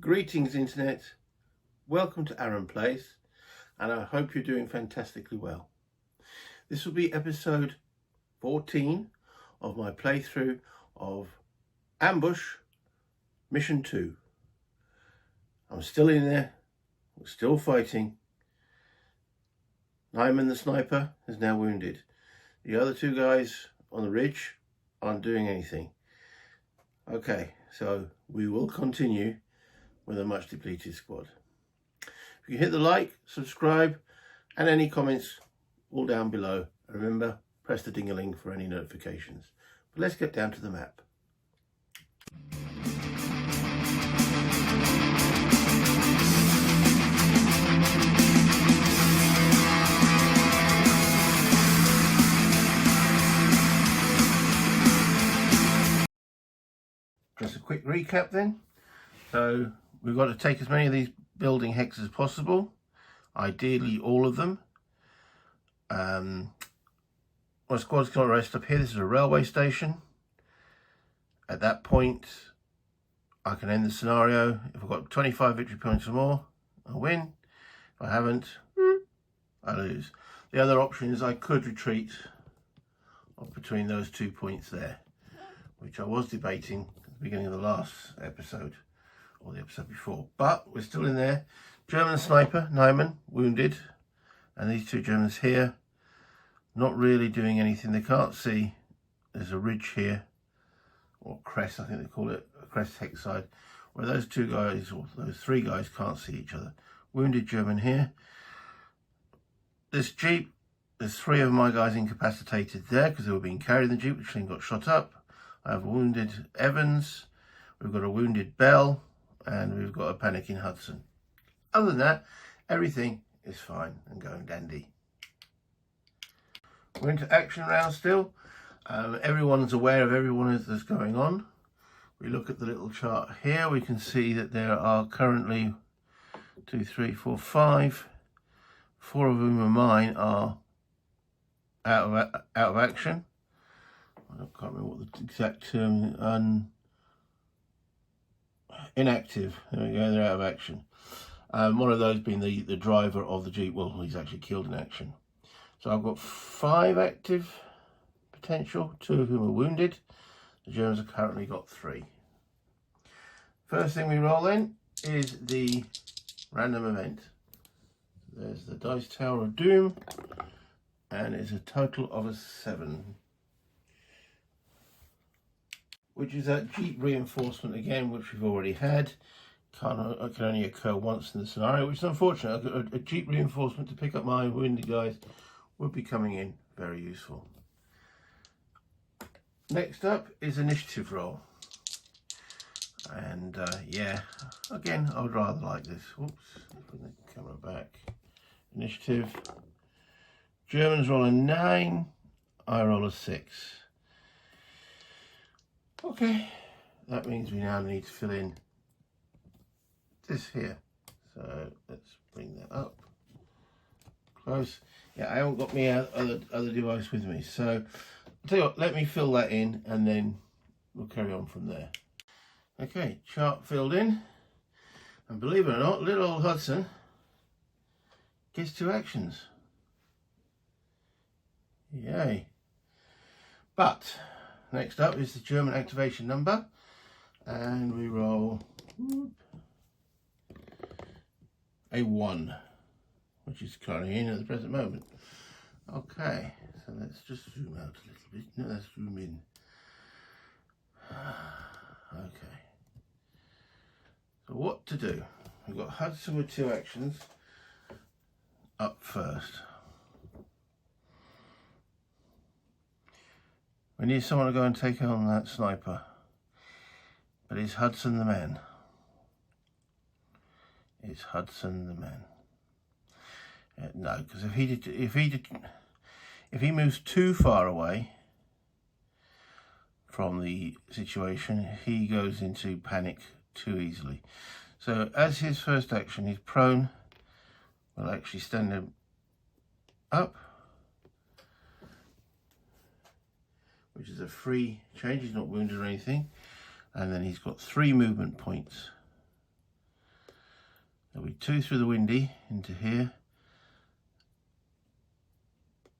Greetings Internet, welcome to Aaron Plays, and I hope you're doing fantastically well. This will be episode 14 of my playthrough of Ambush Mission 2. I'm still in there, we're still fighting. Nyman the sniper is now wounded. The other two guys on the ridge aren't doing anything. Okay, so we will continue with a much depleted squad. If you hit the like, subscribe, and any comments all down below. And remember, press the ding-a-ling for any notifications. But let's get down to the map. Just a quick recap then. So we've got to take as many of these building hexes as possible, ideally all of them. My squad's going to rest up here. This is a railway station. At that point, I can end the scenario. If I've got 25 victory points or more, I win. If I haven't, I lose. The other option is I could retreat between those 2 points there, which I was debating at the beginning of the last episode, or the episode before. But we're still in there. German sniper, Nyman, wounded. And these two Germans here, not really doing anything. They can't see. There's a ridge here, or crest, I think they call it, a crest hex side, where those two guys, or those three guys, can't see each other. Wounded German here. This Jeep, there's three of my guys incapacitated there because they were being carried in the Jeep, which then got shot up. I have a wounded Evans, we've got a wounded Bell, and we've got a panicking Hudson. Other than that, everything is fine and going dandy. We're into action round still. Everyone's aware of everyone that's going on. We look at the little chart here, we can see that there are currently 2, 3, 4, 5. 4 of whom are mine are out of action. I can't remember what the exact term, inactive. There we go, they're out of action. One of those being the driver of the Jeep. Well, he's actually killed in action. So I've got 5 active potential, 2 of whom are wounded. The Germans have currently got 3. First thing we roll in is the random event. There's the Dice Tower of Doom, and it's a total of a 7. Which is that Jeep reinforcement again, which we've already had. It can only occur once in the scenario, which is unfortunate. A Jeep reinforcement to pick up my wounded guys would be coming in very useful. Next up is initiative roll. And yeah, again, I would rather like this. Whoops, bring the camera back. Initiative. Germans roll a 9, I roll a 6. Okay, that means we now need to fill in this here. So let's bring that up close. Yeah, I haven't got my other device with me, so I'll tell you what, let me fill that in and then we'll carry on from there. Okay, chart filled in, and believe it or not, little old Hudson gets 2 actions. Yay. But next up is the German activation number, and we roll a 1, which is currently in at the present moment. Okay, so let's just zoom out a little bit. No, let's zoom in. Okay. So what to do? We've got Hudson with 2 actions up first. We need someone to go and take on that sniper. But is Hudson the man? Is Hudson the man? No, because if he moves too far away from the situation, he goes into panic too easily. So as his first action, he's prone. We'll actually stand him up, which is a free change. He's not wounded or anything. And then he's got 3 movement points. There'll be 2 through the windy into here,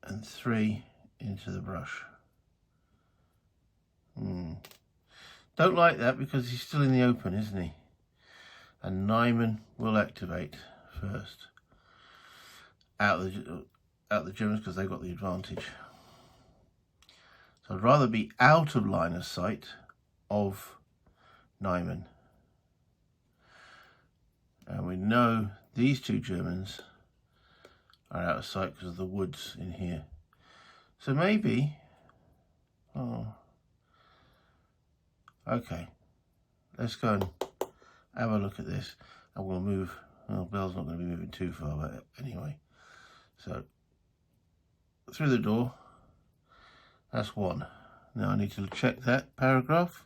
and 3 into the brush. Don't like that because he's still in the open, isn't he? And Nyman will activate first. Out the Germans because they've got the advantage. So I'd rather be out of line of sight of Nyman. And we know these 2 Germans are out of sight because of the woods in here. So maybe, okay, let's go and have a look at this. And we'll move, well, Bell's not going to be moving too far, but anyway. So, through the door, that's 1. Now I need to check that paragraph.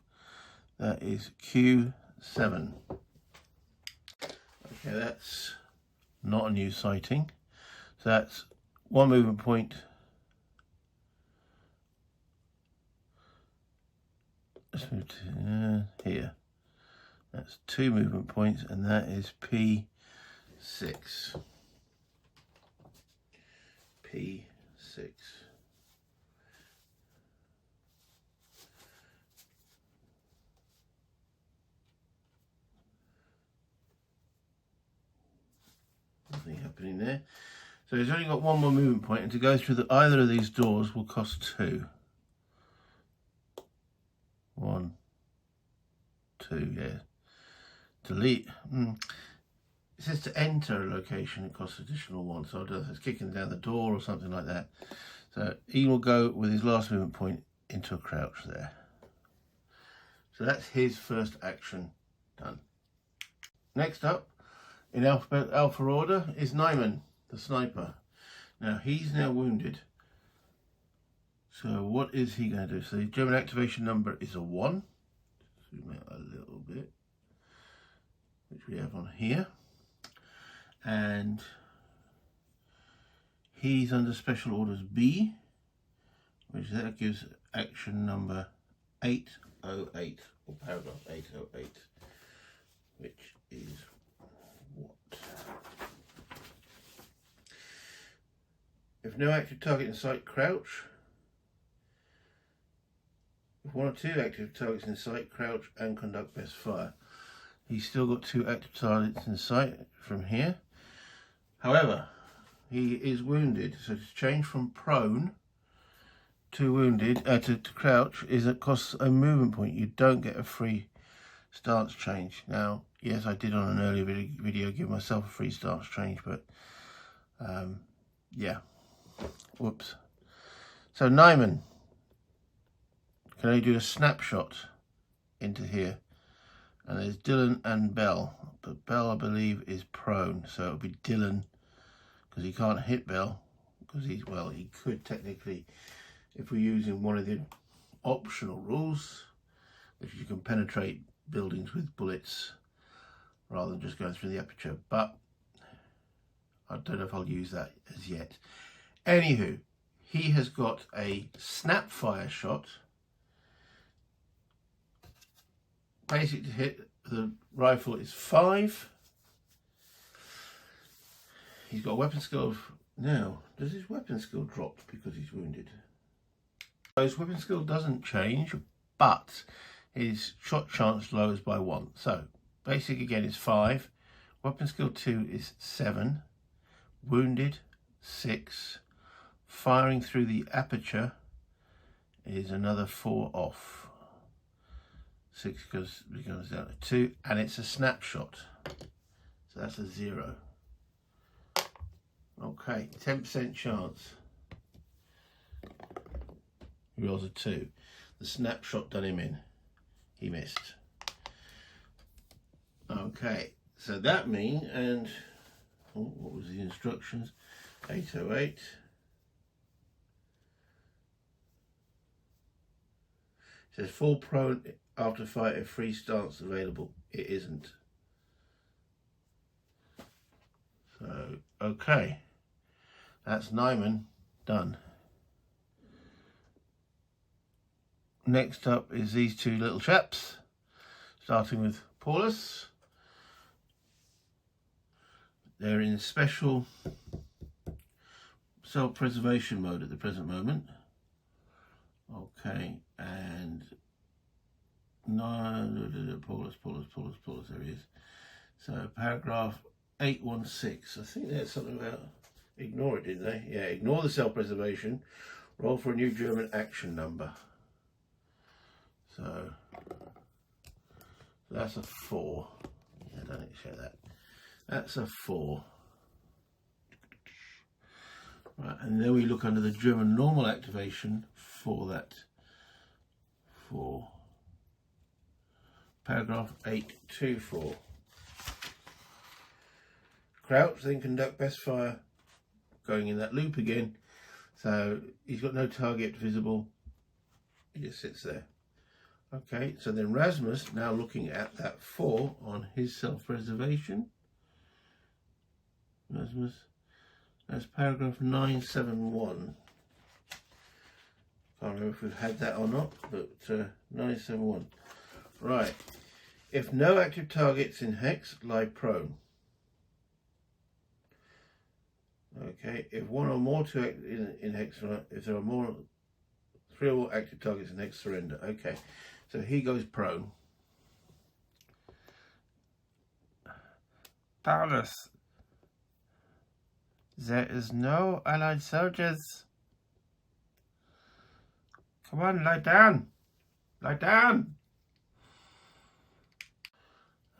That is Q7. Okay, that's not a new sighting. So that's 1 movement point. Let's move to here. That's 2 movement points, and that is P6. P6. Nothing happening there. So he's only got 1 more movement point, and to go through either of these doors will cost 2. 1, 2, yeah. Delete. It says to enter a location, it costs additional 1. So I don't know if it's kicking down the door or something like that. So he will go with his last movement point into a crouch there. So that's his first action done. Next up, in alpha order, is Nyman, the sniper. Now he's now wounded. So what is he going to do? So the German activation number is a 1. Zoom out a little bit, which we have on here. And he's under special orders B, which that gives action number 808, or paragraph 808, which is what? If no active target in sight, crouch. If 1 or 2 active targets in sight, crouch and conduct best fire. He's still got 2 active targets in sight from here. However, he is wounded, so to change from prone to wounded, to crouch, it costs a movement point. You don't get a free stance change. Now, yes, I did on an earlier video give myself a free stance change, but yeah, whoops. So Nyman can only do a snapshot into here, and there's Dillon and Bell, but Bell I believe is prone, so it'll be Dillon, because he can't hit Bell, because he could technically, if we're using one of the optional rules, which you can penetrate buildings with bullets rather than just going through the aperture, but I don't know if I'll use that as yet. Anywho, he has got a snap fire shot. Basic to hit the rifle is 5. He's got a weapon skill of, now, does his weapon skill drop because he's wounded? His weapon skill doesn't change, but his shot chance lowers by 1. So, basic again is 5. Weapon skill 2 is 7. Wounded, 6. Firing through the aperture is another 4 off. 6 goes down to 2, and it's a snapshot. So that's a 0. Okay, 10% chance. He rolls a 2. The snapshot done him in. He missed. Okay, so that means, and what was the instructions? 808. It says full prone after fight, a free stance available. It isn't. So, okay. That's Nyman done. Next up is these 2 little chaps, starting with Paulus. they're in special self-preservation mode at the present moment. Okay, and no, Paulus, there he is. So paragraph 816, I think there's something about ignore it, didn't they? Yeah, ignore the self-preservation, roll for a new German action number. So that's a 4. Yeah, I don't need to show that. That's a 4. Right, and then we look under the German normal activation for that 4. Paragraph 824. Crouch, then conduct best fire, going in that loop again. So he's got no target visible. He just sits there. Okay, so then Rasmus now looking at that 4 on his self-preservation. Rasmus, that's paragraph 971. Can't remember if we've had that or not, but 971. Right, if no active targets in hex, lie prone. Okay, if one or more in hex, if there are more 3 or more active targets in hex, surrender. Okay, so he goes prone. Paulus, there is no allied soldiers. Come on, lie down. Lie down.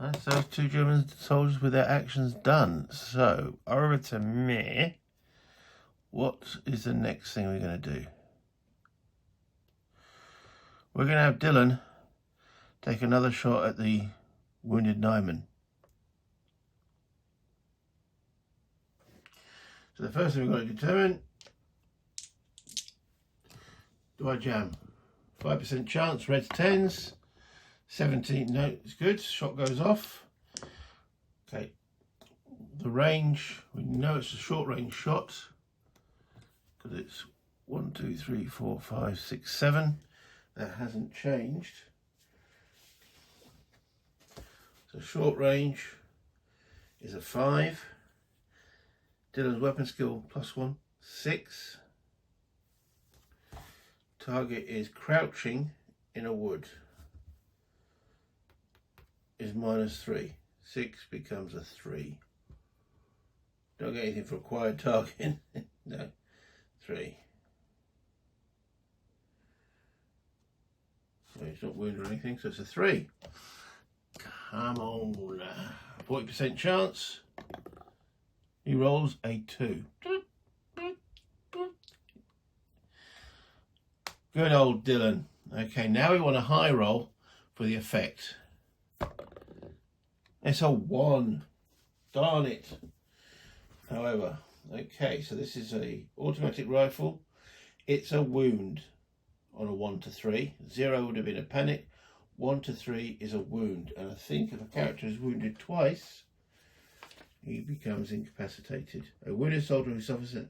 That's those 2 German soldiers with their actions done. So, over to me. What is the next thing we're going to do? We're going to have Dillon take another shot at the wounded Nyman. So the first thing we've got to determine, do I jam? 5% chance, red's 10s. 17, no, it's good, shot goes off. Okay, the range, we know it's a short range shot because it's 1, 2, 3, 4, 5, 6, 7. That hasn't changed. So short range is a 5. Dillon's weapon skill +1, 6. Target is crouching in a wood. Is -3. 6 becomes a 3. Don't get anything for acquired target. No. 3. So he's not wounded or anything, so it's a 3. Come on. 40% chance. He rolls a 2. Good old Dillon. Okay, now we want a high roll for the effect. It's a 1. Darn it. However, okay, so this is a automatic rifle. It's a wound on a 1 to 3. 0 would have been a panic. 1 to 3 is a wound. And I think if a character is wounded twice, he becomes incapacitated. A wounded soldier who suffers an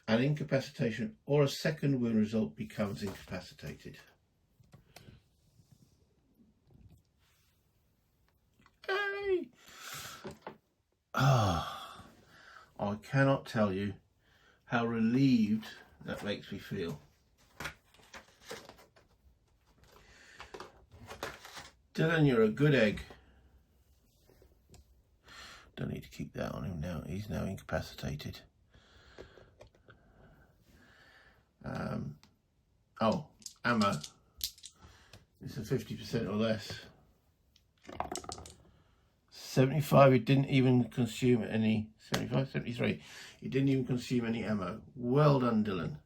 incapacitation or a second wound result becomes incapacitated. Hey! Ah, I cannot tell you how relieved that makes me feel. Dillon, you're a good egg. Don't need to keep that on him now. He's now incapacitated. Oh, ammo. It's a 50% or less. 75, he didn't even consume any. 75, 73. He didn't even consume any ammo. Well done, Dillon.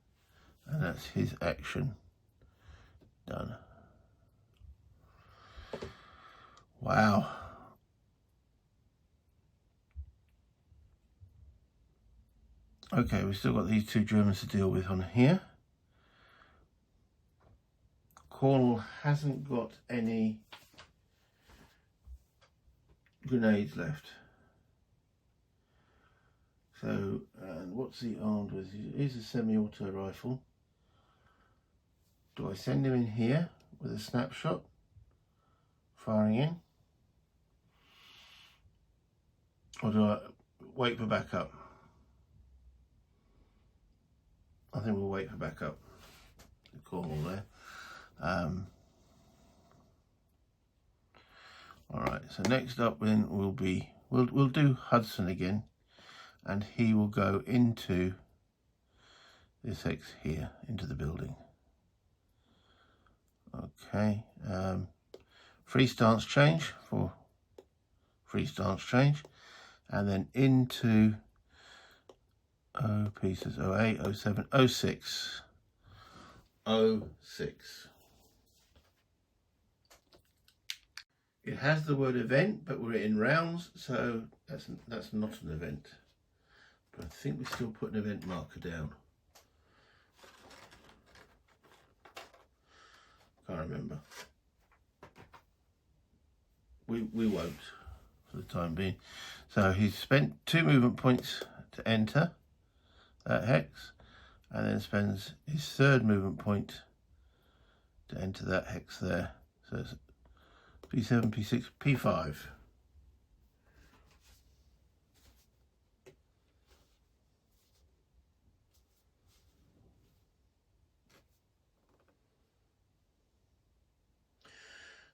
And that's his action done. Wow. Okay, we've still got these 2 Germans to deal with on here. Cornwall hasn't got any grenades left. So, and what's he armed with? Here's a semi-auto rifle. Do I send him in here with a snapshot? Firing in? Or do I wait for backup. I think we'll wait for backup. Cornwall there. All right. So next up then will be we'll do Hudson again, and he will go into this hex here, into the building. Okay. Free stance change for free stance change, and then into pieces 08, 07, 06. 06. It has the word event, but we're in rounds, so that's not an event. But I think we still put an event marker down. Can't remember. We won't for the time being. So he's spent 2 movement points to enter that hex, and then spends his 3rd movement point to enter that hex there. So it's P7, P6, P5.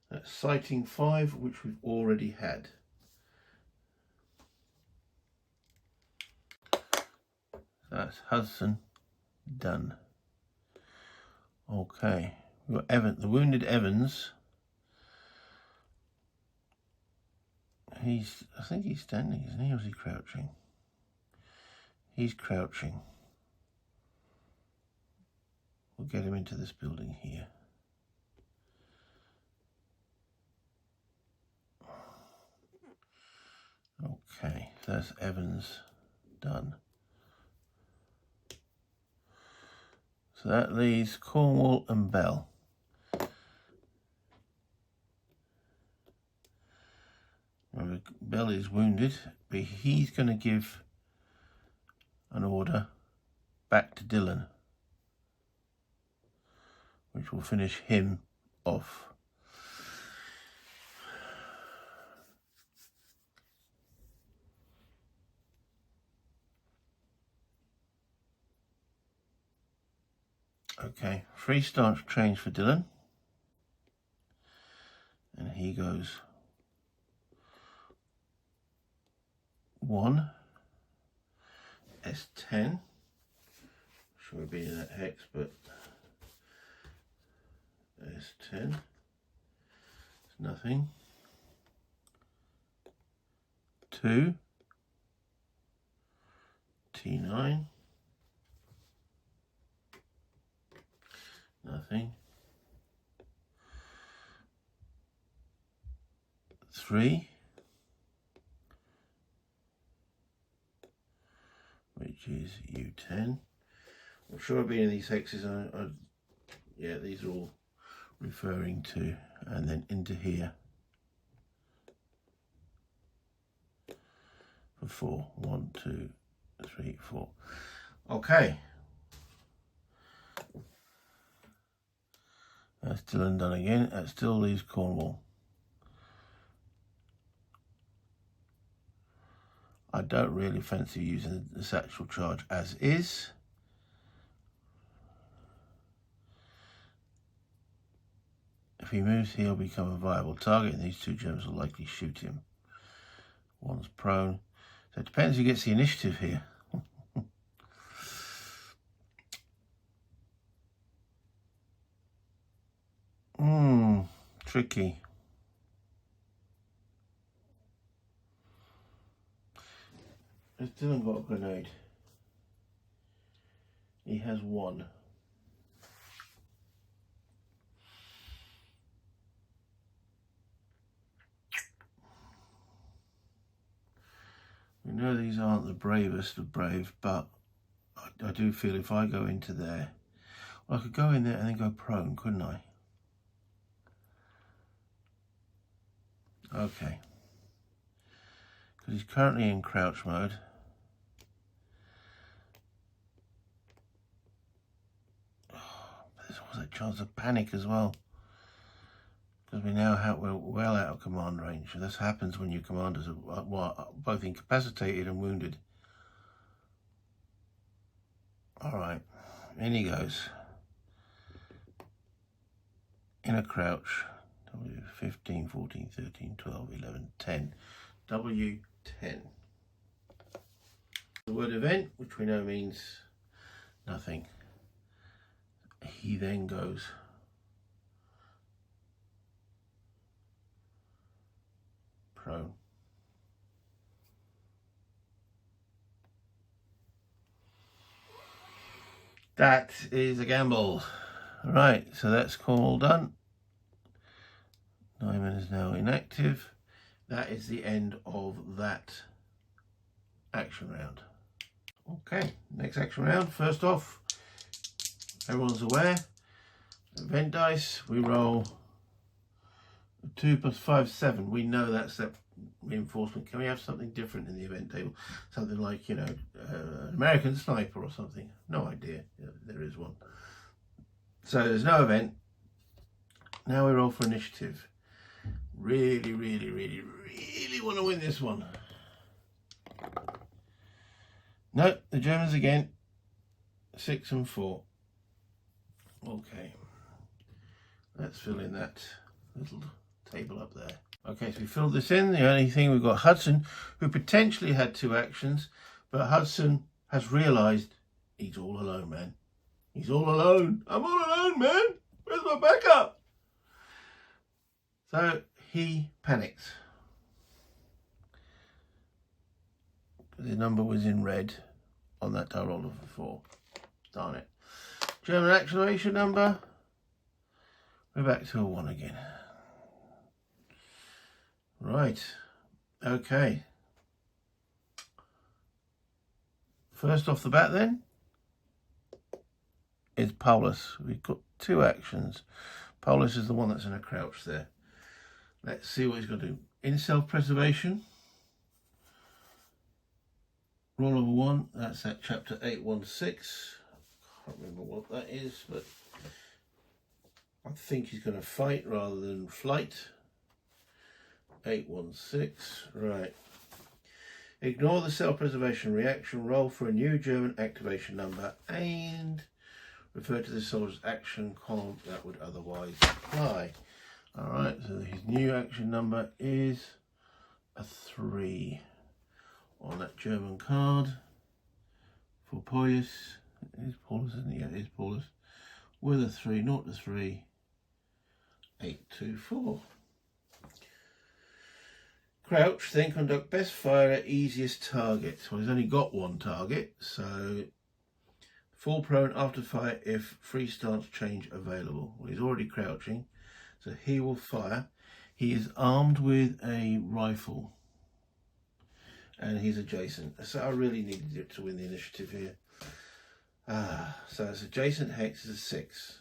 That's sighting 5, which we've already had. That's Hudson done. Okay, we've got the wounded Evans. I think he's standing, isn't he? Or is he crouching? He's crouching. We'll get him into this building here. Okay, so that's Evans done. So that leaves Cornwall and Bell. Bell is wounded, but he's going to give an order back to Dillon, which will finish him off. Okay, free stance change for Dillon, and he goes 1 S10. Sure we'll be in that hex, but S10. It's nothing. 2 T9. Nothing. 3, which is U10. I'm sure I've been in these hexes. Yeah, these are all referring to, and then into here for 4. 1, 2, 3, 4. Okay. That's Dillon done again. That still leaves Cornwall. I don't really fancy using the satchel charge as is. If he moves, he'll become a viable target, and these 2 gems will likely shoot him. One's prone. So it depends who gets the initiative here. Tricky. Has Dillon got a grenade? He has 1. We know these aren't the bravest of brave, but I do feel if I go into there, well, I could go in there and then go prone, couldn't I? Okay. Because he's currently in crouch mode. Oh, there's always a chance of panic as well. because we're well out of command range. And this happens when your commanders are both incapacitated and wounded. Alright, in he goes. In a crouch. W 15, 14, 13, 12, 11, 10. W 10. The word event, which we know means nothing. He then goes prone. That is a gamble. Right, so that's all done. Nyman is now inactive. That is the end of that action round. Okay, next action round. First off, everyone's aware, event dice, we roll 2 + 5, 7. We know that's that reinforcement. Can we have something different in the event table? Something like, you know, an American sniper or something. No idea. There is one. So there's no event. Now we roll for initiative. Really want to win this one. No, the Germans again. 6 and 4. Okay. Let's fill in that little table up there. Okay, so we filled this in. The only thing, we've got Hudson, who potentially had 2 actions, but Hudson has realised he's all alone, man. He's all alone. I'm all alone, man. Where's my backup? So he panics. The number was in red on that die roll of a 4. Darn it. German acceleration number. We're back to a 1 again. Right. Okay. First off the bat then is Paulus. We've got 2 actions. Paulus is the one that's in a crouch there. Let's see what he's going to do. In self-preservation, roll over 1. That's at chapter 816. Can't remember what that is, but I think he's going to fight rather than flight. 816. Right. Ignore the self-preservation reaction. Roll for a new German activation number and refer to the soldier's action column that would otherwise apply. Alright, so his new action number is a 3 on that German card for Paulus. It is Paulus, isn't he? Yeah, it is Paulus. With a 3, 0 to 3, 8, 2, 4. Crouch, then conduct best fire at easiest target. Well, he's only got 1 target, so fall prone after fire if free stance change available. Well, he's already crouching, so he will fire. He is armed with a rifle, and he's adjacent. So I really needed it to win the initiative here. So it's adjacent hex is a 6.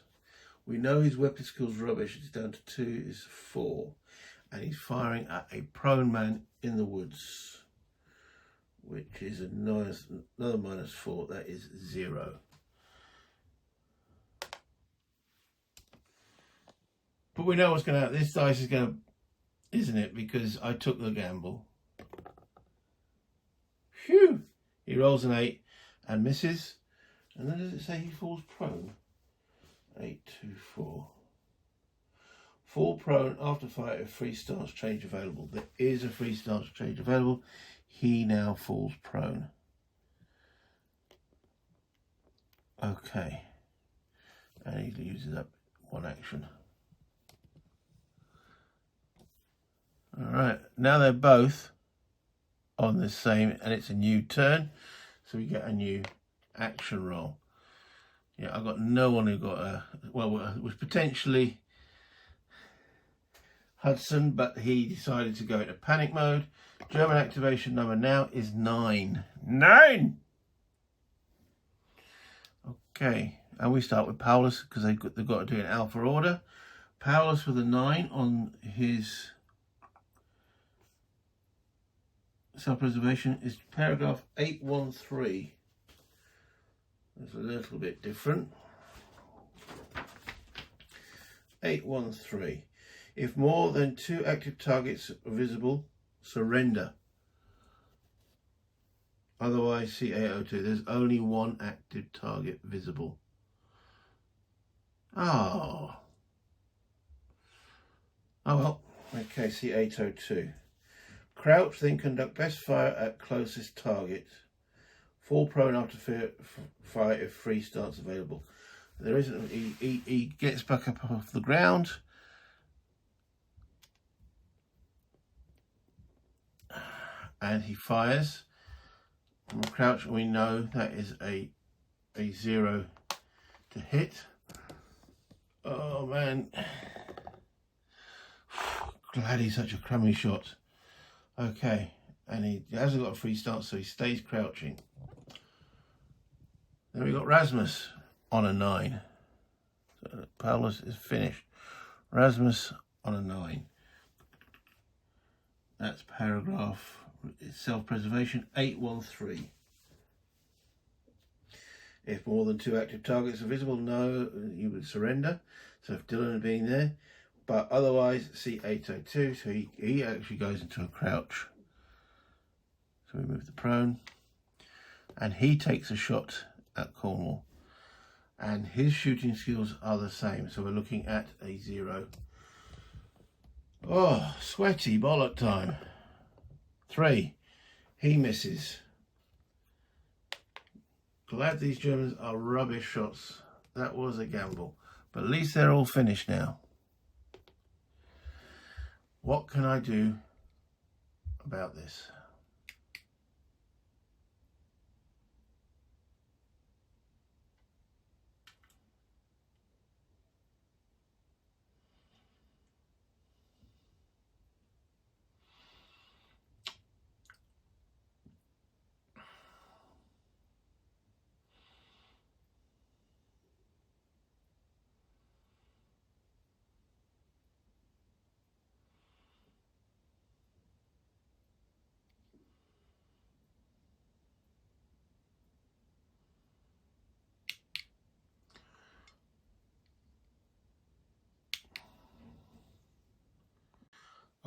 We know his weapon skills rubbish. It's down to 2 is 4. And he's firing at a prone man in the woods, which is another -4. That is 0. But we know what's going to happen. This dice is going to, isn't it? Because I took the gamble. Phew! He rolls an 8 and misses. And then does it say he falls prone? 8, 2, 4. Fall prone after fire if free stance change available. There is a free stance change available. He now falls prone. Okay. And he uses up 1 action. Alright, now they're both on the same, and it's a new turn. So we get a new action roll. Yeah, I've got no one who got a, well, it was potentially Hudson, but he decided to go into panic mode. German activation number now is 9. 9! Okay, and we start with Paulus because they've got to do an alpha order. Paulus with a 9 on his self-preservation is paragraph 813. It's a little bit different. 813. If more than 2 active targets are visible, surrender. Otherwise, C802. There's only 1 active target visible. Oh. Oh well. Okay, C802. Crouch, then conduct best fire at closest target. Fall prone after fire if free starts available. There isn't. He gets back up off the ground. And he fires. From a crouch, we know that is a 0 to hit. Oh man. Glad he's such a crummy shot. Okay, and he hasn't got a free start, so he stays crouching. Then we got Rasmus on a 9. So Paulus is finished. Rasmus on a 9. That's paragraph self-preservation 813. If more than 2 active targets are visible, no, you would surrender. So if Dillon had been there, but otherwise C802, so he actually goes into a crouch. So we move the prone, and he takes a shot at Cornwall, and his shooting skills are the same. So we're looking at a 0. Oh, sweaty bollock time. 3. He misses. Glad these Germans are rubbish shots. That was a gamble. But at least they're all finished now. What can I do about this?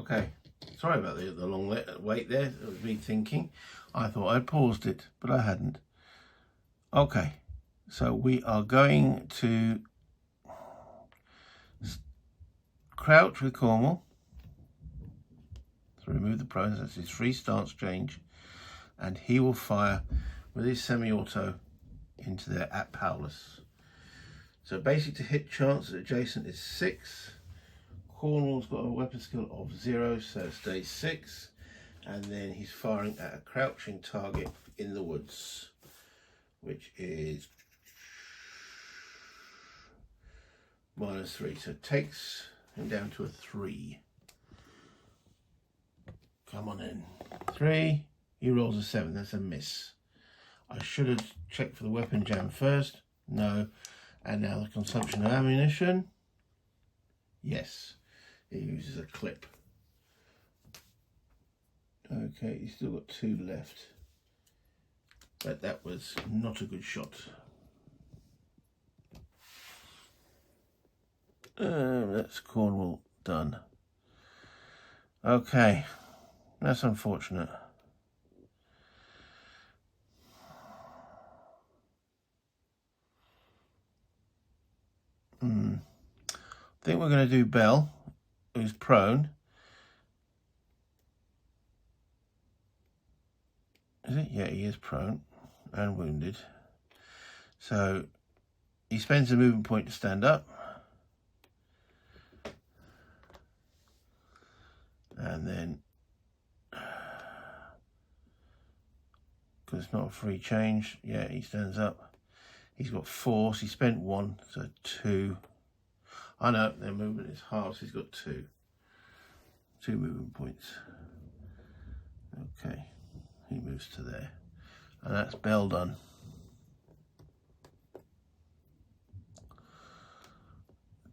Okay, sorry about the long wait there. It was me thinking. I thought I'd paused it, but I hadn't. Okay, so we are going to crouch with Cornwall. So remove the prone, that's his free stance change. And he will fire with his semi-auto into there at Paulus. So basic to hit chance adjacent is 6. Cornwall's got a weapon skill of 0, so it stays 6. And then he's firing at a crouching target in the woods, which is -3. So it takes him down to a 3. Come on in. 3. He rolls a 7. That's a miss. I should have checked for the weapon jam first. No. And now the consumption of ammunition. Yes. He uses a clip. Okay, he's still got 2 left. But that was not a good shot. That's Cornwall done. Okay, that's unfortunate. I think we're going to do Bell, who's prone. Is it? Yeah, he is prone and wounded. So he spends a movement point to stand up. And then, because it's not a free change, yeah, he stands up. He's got 4, so he spent 1, so 2. I know, their movement is half, so he's got 2. 2 movement points. Okay, he moves to there. And that's Bell done.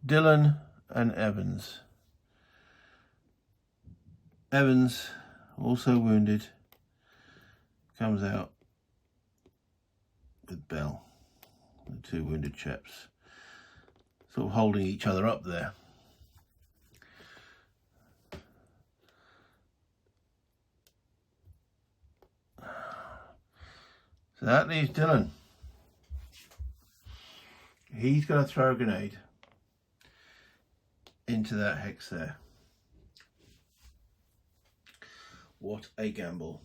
Dillon and Evans. Evans, also wounded, comes out with Bell, the 2 wounded chaps, sort of holding each other up there. So that leaves Dillon. He's going to throw a grenade into that hex there. What a gamble.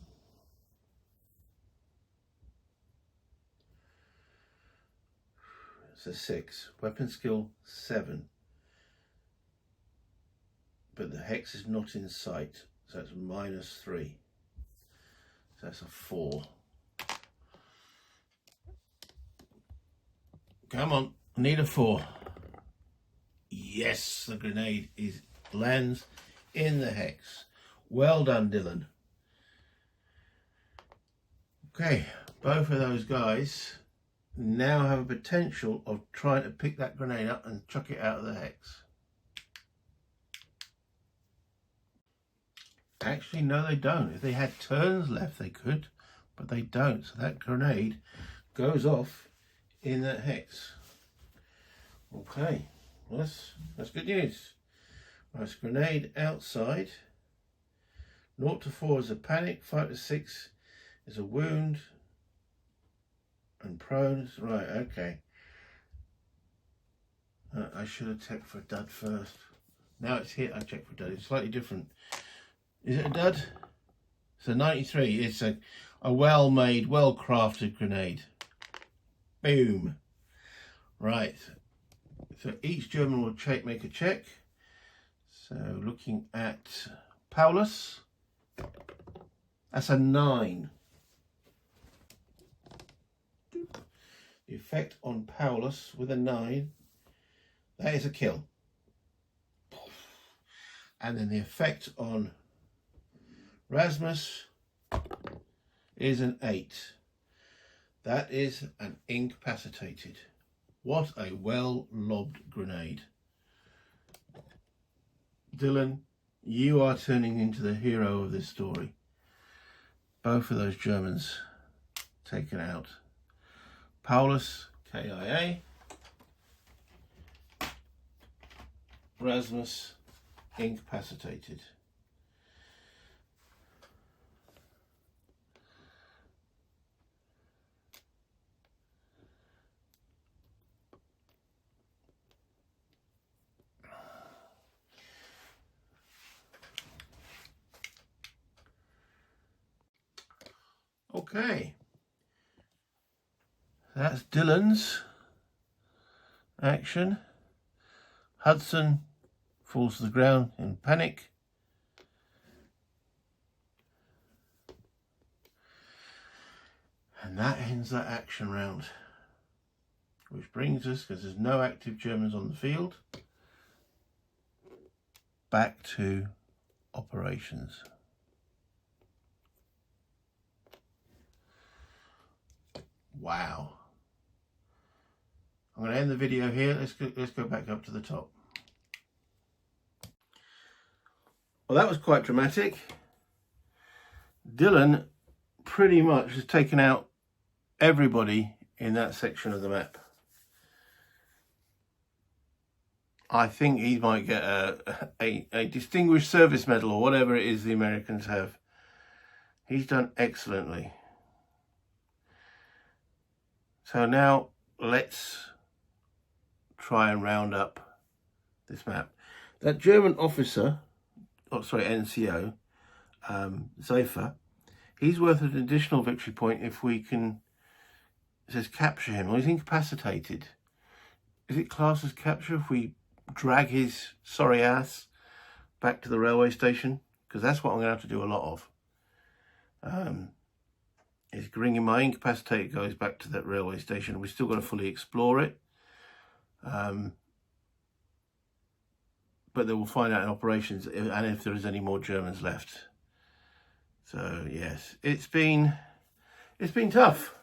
It's a 6. Weapon skill 7. But the hex is not in sight. So it's -3. So that's a 4. Come on, I need a 4. Yes, the grenade lands in the hex. Well done, Dillon. Okay, both of those guys now have a potential of trying to pick that grenade up and chuck it out of the hex. Actually, no, they don't. If they had turns left, they could, but they don't. So that grenade goes off in that hex. Okay, well, that's good news. Right, so grenade outside. 0 to 4 is a panic. 5 to 6 is a wound. And prone. Right, okay. I should have checked for a dud first. Now it's hit, I check for a dud. It's slightly different. Is it a dud? It's a 93. It's a well-made, well-crafted grenade. Boom. Right. So each German will make a check. So looking at Paulus, that's a 9. The effect on Paulus with a 9, that is a kill. And then the effect on Rasmus is an 8. That is an incapacitated. What a well-lobbed grenade. Dillon, you are turning into the hero of this story. Both of those Germans taken out. Paulus, KIA. Rasmus, incapacitated. Okay. That's Dillon's action. Hudson falls to the ground in panic. And that ends that action round. Which brings us, because there's no active Germans on the field, back to operations. Wow. I'm going to end the video here. Let's go back up to the top. Well, that was quite dramatic. Dillon pretty much has taken out everybody in that section of the map. I think he might get a Distinguished Service Medal or whatever it is the Americans have. He's done excellently. So now let's try and round up this map. That German officer, NCO, Zeifer, he's worth an additional victory point if we can, it says capture him. Well, he's incapacitated. Is it classed as capture if we drag his sorry ass back to the railway station? Because that's what I'm going to have to do a lot of. Is bringing my incapacitated guys back to that railway station. We've still got to fully explore it. But then we'll find out in operations and if there is any more Germans left. So yes, it's been tough.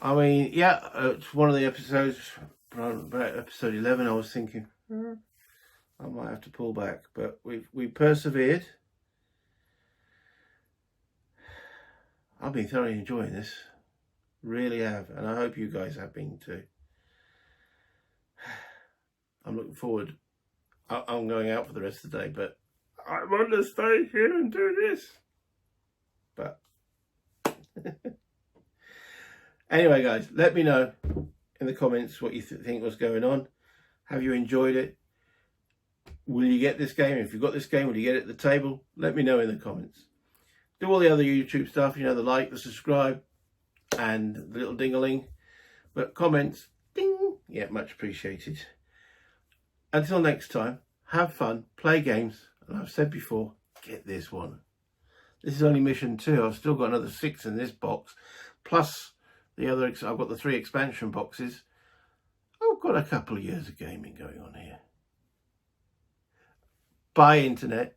I mean, yeah, it's one of the episodes, about episode 11, I was thinking, I might have to pull back, but we persevered. I've been thoroughly enjoying this, really have, and I hope you guys have been too. I'm looking forward. I'm going out for the rest of the day, but I want to stay here and do this. But Anyway, guys, let me know in the comments what you think was going on. Have you enjoyed it? Will you get this game? If you've got this game, will you get it at the table? Let me know in the comments. Do all the other YouTube stuff, you know, the like, the subscribe, and the little ding-a-ling. But comments, ding, yeah, much appreciated. Until next time, have fun, play games, and I've said before, get this one. This is only mission 2. I've still got another 6 in this box, plus the other. I've got the 3 expansion boxes. I've got a couple of years of gaming going on here. Bye, Internet.